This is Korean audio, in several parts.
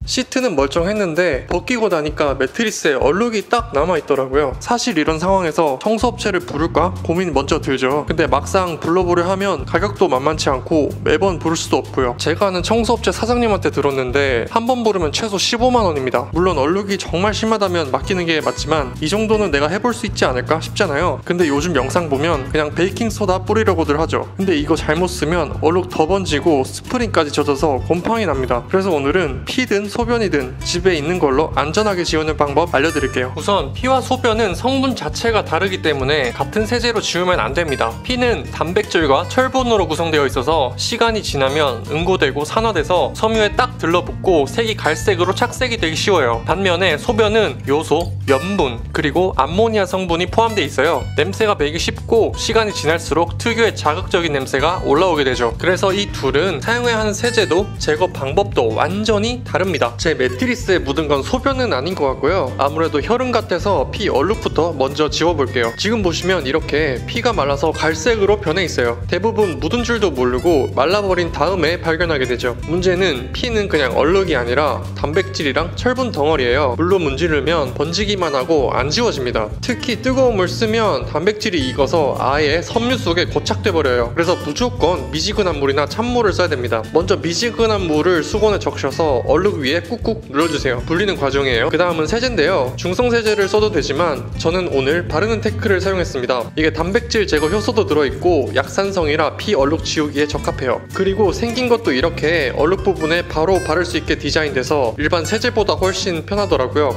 시트는 멀쩡했는데 벗기고 나니까 매트리스에 얼룩이 딱 남아있더라고요. 사실 이런 상황에서 청소업체를 부를까 고민 먼저 들죠. 근데 막상 불러보려 하면 가격도 만만치 않고 매번 부를 수도 없고요. 제가 아는 청소업체 사장님한테 들었는데 한 번 부르면 최소 15만원입니다. 물론 얼룩이 정말 심하다면 맡기는 게 맞지만 이 정도는 내가 해볼 수 있지 않을까 싶잖아요. 근데 요즘 영상 보면 그냥 베이킹소다 뿌리려고들 하죠. 근데 이거 잘못 쓰면 얼룩 더 번지고 스프링까지 젖어서 곰팡이 납니다. 그래서 오늘은 피든 소변이든 집에 있는 걸로 안전하게 지우는 방법 알려드릴게요. 우선 피와 소변은 성분 자체가 다르기 때문에 같은 세제로 지우면 안 됩니다. 피는 단백질과 철분으로 구성되어 있어서 시간이 지나면 응고되고 산화돼서 섬유에 딱 들러붙고 색이 갈색으로 착색이 되기 쉬워요. 반면에 소변은 요소, 염분, 그리고 암모니아 성분이 포함되어 있어요. 냄새가 배기 쉽고 시간이 지날수록 특유의 자극적인 냄새가 올라오게 되죠. 그래서 이 둘은 사용해야 하는 세제도 제거 방법도 완전히 다릅니다. 제 매트리스에 묻은 건 소변은 아닌 것 같고요. 아무래도 혈흔 같아서 피 얼룩부터 먼저 지워볼게요. 지금 보시면 이렇게 피가 말라서 갈색으로 변해 있어요. 대부분 묻은 줄도 모르고 말라버린 다음에 발견하게 되죠. 문제는 피는 그냥 얼룩이 아니라 단백질이랑 철분 덩어리예요. 물로 문지르면 번지기만 하고 안 지워집니다. 특히 뜨거운 물 쓰면 단백질이 익어서 아예 섬유 속에 고착돼 버려요. 그래서 무조건 미지근한 물이나 찬물을 써야 됩니다. 먼저 미지근한 물을 수건에 적셔서 얼룩 위에 꾹꾹 눌러주세요. 불리는 과정이에요. 그 다음은 세제인데요. 중성 세제를 써도 되지만 저는 오늘 바르는 테크를 사용했습니다. 이게 단백질 제거 효소도 들어있고 약산성이라 피 얼룩 지우기에 적합해요. 그리고 생긴 것도 이렇게 얼룩 부분에 바로 바를 수 있게 디자인돼서 일반 세제보다 훨씬 편하더라고요.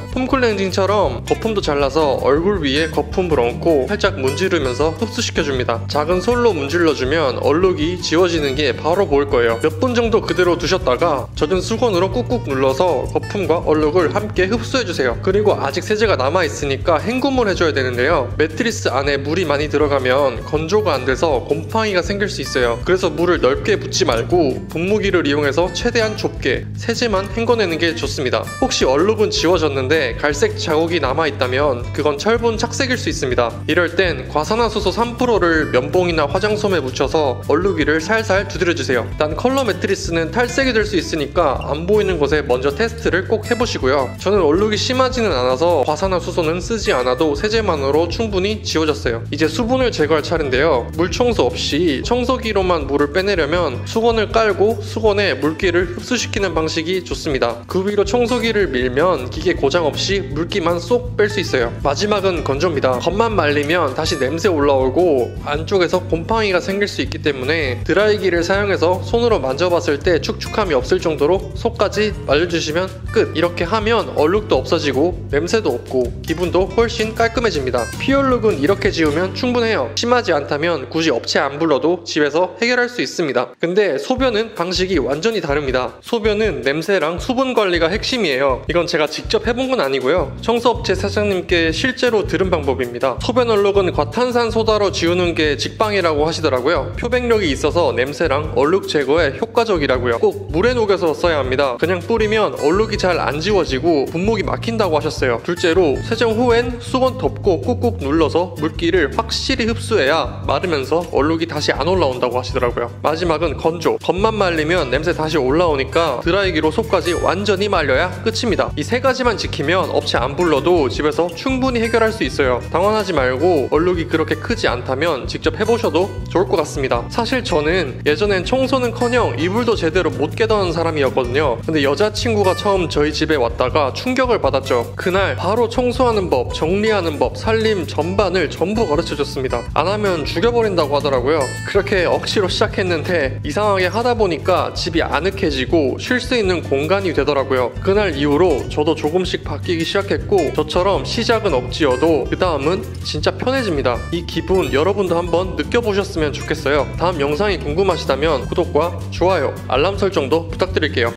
폼클렌징처럼 거품도 잘라서 얼굴 위에 거품을 얹고 살짝 문지르면서 흡수시켜줍니다. 작은 솔로 문질러주면 얼룩이 지워지는 게 바로 보일 거예요. 몇 분 정도 그대로 두셨다가 젖은 수건으로 꾹꾹 눌러서 거품과 얼룩을 함께 흡수해주세요. 그리고 아직 세제가 남아있으니까 헹굼을 해줘야 되는데요. 매트리스 안에 물이 많이 들어가면 건조가 안 돼서 곰팡이가 생길 수 있어요. 그래서 물을 넓게 붓지 말고 분무기를 이용해서 최대한 좁게 세제만 헹궈내는 게 좋습니다. 혹시 얼룩은 지워졌는데 갈색 자국이 남아있다면 그건 철분 착색일 수 있습니다. 이럴 땐 과산화수소 3%를 면봉이나 화장솜에 묻혀서 얼룩 위를 살살 두드려주세요. 단 컬러 매트리스는 탈색이 될 수 있으니까 안 보이는 곳에 먼저 테스트를 꼭 해보시고요. 저는 얼룩이 심하지는 않아서 과산화수소는 쓰지 않아도 세제만으로 충분히 지워졌어요. 이제 수분을 제거할 차례인데요. 물 청소 없이 청소기로만 물을 빼내려면 수건을 깔고 수건에 물기를 흡수시키는 방식이 좋습니다. 그 위로 청소기를 밀면 기계 고장 없이 물기만 쏙 뺄 수 있어요. 마지막은 건조입니다. 겉만 말리면 다시 냄새 올라오고 안쪽에서 곰팡이가 생길 수 있기 때문에 드라이기를 사용해서 손으로 만져봤을 때 축축함이 없을 정도로 속까지 말려주시면 끝! 이렇게 하면 얼룩도 없어지고 냄새도 없고 기분도 훨씬 깔끔해집니다. 피얼룩은 이렇게 지우면 충분해요. 심하지 않다면 굳이 업체 안 불러도 집에서 해결할 수 있습니다. 근데 소변은 방식이 완전히 다릅니다. 소변은 냄새랑 수분 관리가 핵심이에요. 이건 제가 직접 해본 건 아니고요. 청소업체 사장님께 실제로 들은 방법입니다. 소변 얼룩은 과탄산소다로 지우는 게 직방이라고 하시더라고요. 표백력이 있어서 냄새랑 얼룩 제거에 효과적이라고요. 꼭 물에 녹여서 써야 합니다. 그냥 뿌리면 얼룩이 잘 안 지워지고 분무기 막힌다고 하셨어요. 둘째로 세정 후엔 수건 덮고 꾹꾹 눌러서 물기를 확실히 흡수해야 마르면서 얼룩이 다시 안 올라온다고 하시더라고요. 마지막은 건조. 겉만 말리면 냄새 다시 올라오니까 드라이기로 속까지 완전히 말려야 끝입니다. 이 세 가지만 지키면 업체 안 불러도 집에서 충분히 해결할 수 있어요. 당황하지 말고 얼룩이 그렇게 크지 않다면 직접 해보셔도 좋을 것 같습니다. 사실 저는 예전엔 청소는커녕 이불도 제대로 못 깨던 사람이었거든요. 근데 여자친구가 처음 저희 집에 왔다가 충격을 받았죠. 그날 바로 청소하는 법, 정리하는 법, 살림 전반을 전부 가르쳐줬습니다. 안 하면 죽여버린다고 하더라고요. 그렇게 억지로 시작했는데 이상하게 하다 보니까 집이 아늑해지고 쉴 수 있는 공간이 되더라고요. 그날 이후로 저도 조금씩 바뀌기 시작했고 저처럼 시작은 억지여도 그 다음은 진짜 편해집니다. 이 기분 여러분도 한번 느껴보셨으면 좋겠어요. 다음 영상이 궁금하시다면 구독과 좋아요, 알람 설정도 부탁드릴게요.